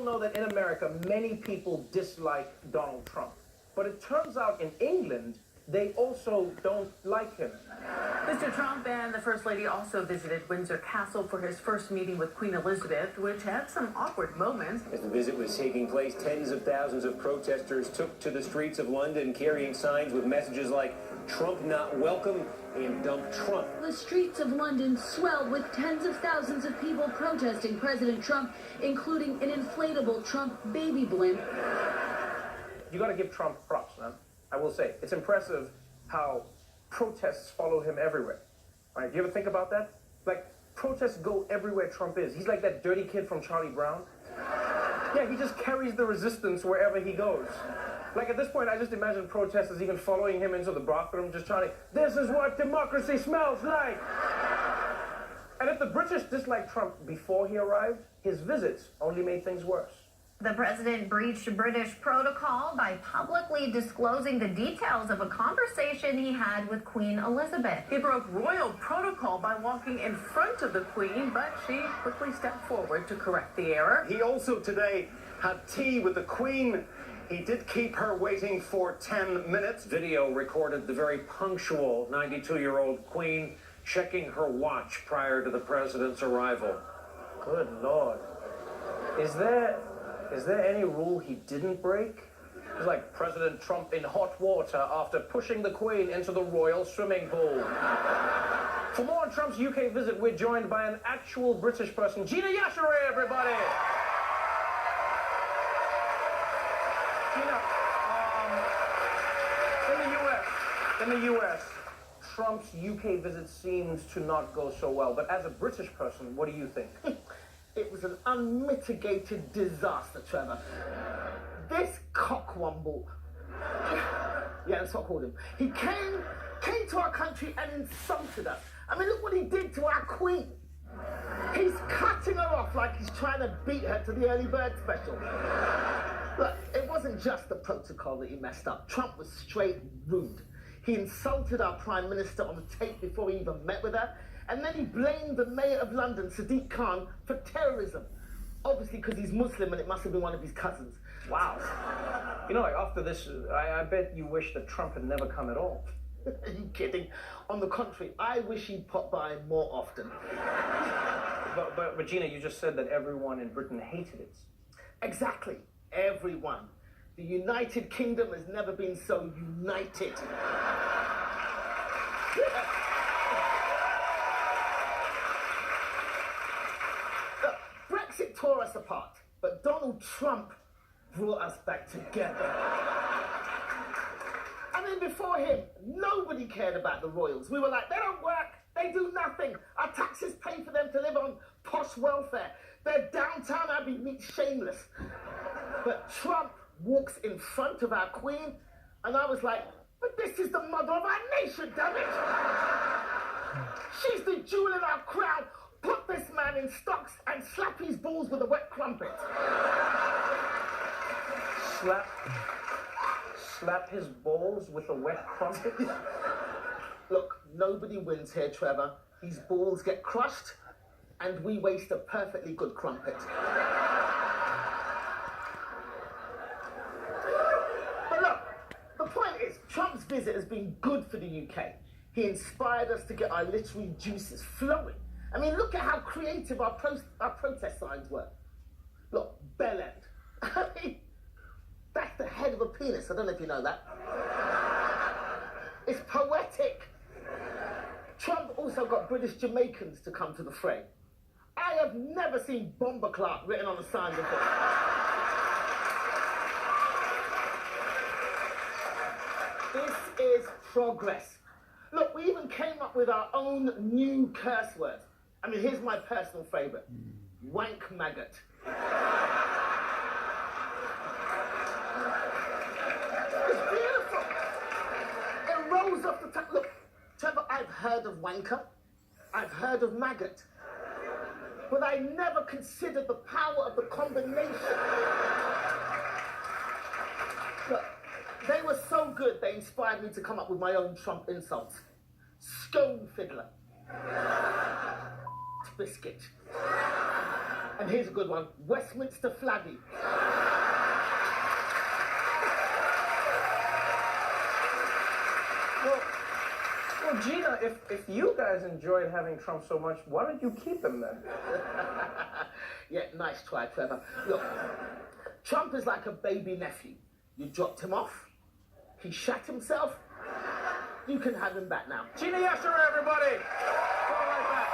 know that in America, many people dislike Donald Trump. But it turns out in England, they also don't like him. Mr. Trump and the First Lady also visited Windsor Castle for his first meeting with Queen Elizabeth, which had some awkward moments. As the visit was taking place, tens of thousands of protesters took to the streets of London carrying signs with messages like "Trump not welcome" and "Dump Trump." The streets of London swelled with tens of thousands of people protesting President Trump, including an inflatable Trump baby blimp. You got to give Trump props, man. I will say, it's impressive how protests follow him everywhere. Right? Do you ever think about that? Like, protests go everywhere Trump is. He's like that dirty kid from Charlie Brown. Yeah, he just carries the resistance wherever he goes. Like, at this point, I just imagine protesters even following him into the bathroom, just trying to, "This is what democracy smells like." And if the British disliked Trump before he arrived, his visits only made things worse. The president breached British protocol by publicly disclosing the details of a conversation he had with Queen Elizabeth. He broke royal protocol by walking in front of the Queen, but she quickly stepped forward to correct the error. He also today had tea with the Queen. He did keep her waiting for 10 minutes. Video recorded the very punctual 92-year-old Queen checking her watch prior to the president's arrival. Good Lord. Is there any rule he didn't break? It's like President Trump in hot water after pushing the Queen into the royal swimming pool. For more on Trump's UK visit, we're joined by an actual British person. Gina Yashere, everybody! Gina, in the US, Trump's UK visit seems to not go so well. But as a British person, what do you think? It was an unmitigated disaster, Trevor. This cockwomble, yeah, that's what I called him. He came to our country and insulted us. I mean, look what he did to our Queen. He's cutting her off like he's trying to beat her to the early bird special. Look, it wasn't just the protocol that he messed up. Trump was straight rude. He insulted our Prime Minister on the tape before he even met with her. And then he blamed the mayor of London, Sadiq Khan, for terrorism. Obviously because he's Muslim and it must have been one of his cousins. Wow. You know, like after this, I bet you wish that Trump had never come at all. Are you kidding? On the contrary, I wish he'd pop by more often. But Gina, you just said that everyone in Britain hated it. Exactly. Everyone. The United Kingdom has never been so united. Brexit tore us apart, but Donald Trump brought us back together. I mean, before him, nobody cared about the royals. We were like, they don't work, they do nothing. Our taxes pay for them to live on posh welfare. Their downtown Abbey meets shameless. But Trump walks in front of our Queen, and I was like, but this is the mother of our nation, damn it! She's the jewel in our crown. Put this man in stocks and slap his balls with a wet crumpet. Slap his balls with a wet crumpet? Look, nobody wins here, Trevor. His balls get crushed, and we waste a perfectly good crumpet. But look, the point is, Trump's visit has been good for the UK. He inspired us to get our literary juices flowing. I mean, look at how creative our protest signs were. Look, bellend. I mean, that's the head of a penis. I don't know if you know that. It's poetic. Trump also got British Jamaicans to come to the fray. I have never seen Bomber Clark written on a sign before. This is progress. Look, we even came up with our own new curse word. I mean, here's my personal favourite. Wank maggot. It's beautiful. It rolls off the tongue. Look, Trevor, I've heard of wanker. I've heard of maggot. But I never considered the power of the combination. Look, they were so good, they inspired me to come up with my own Trump insults. Stone fiddler. Biscuit. And here's a good one, Westminster flaggy. Well, Gina, if you guys enjoyed having Trump so much, why don't you keep him then? Yeah, nice try, Trevor. Look, Trump is like a baby nephew. You dropped him off, he shat himself, you can have him back now. Gina Yasher, everybody! Call right back.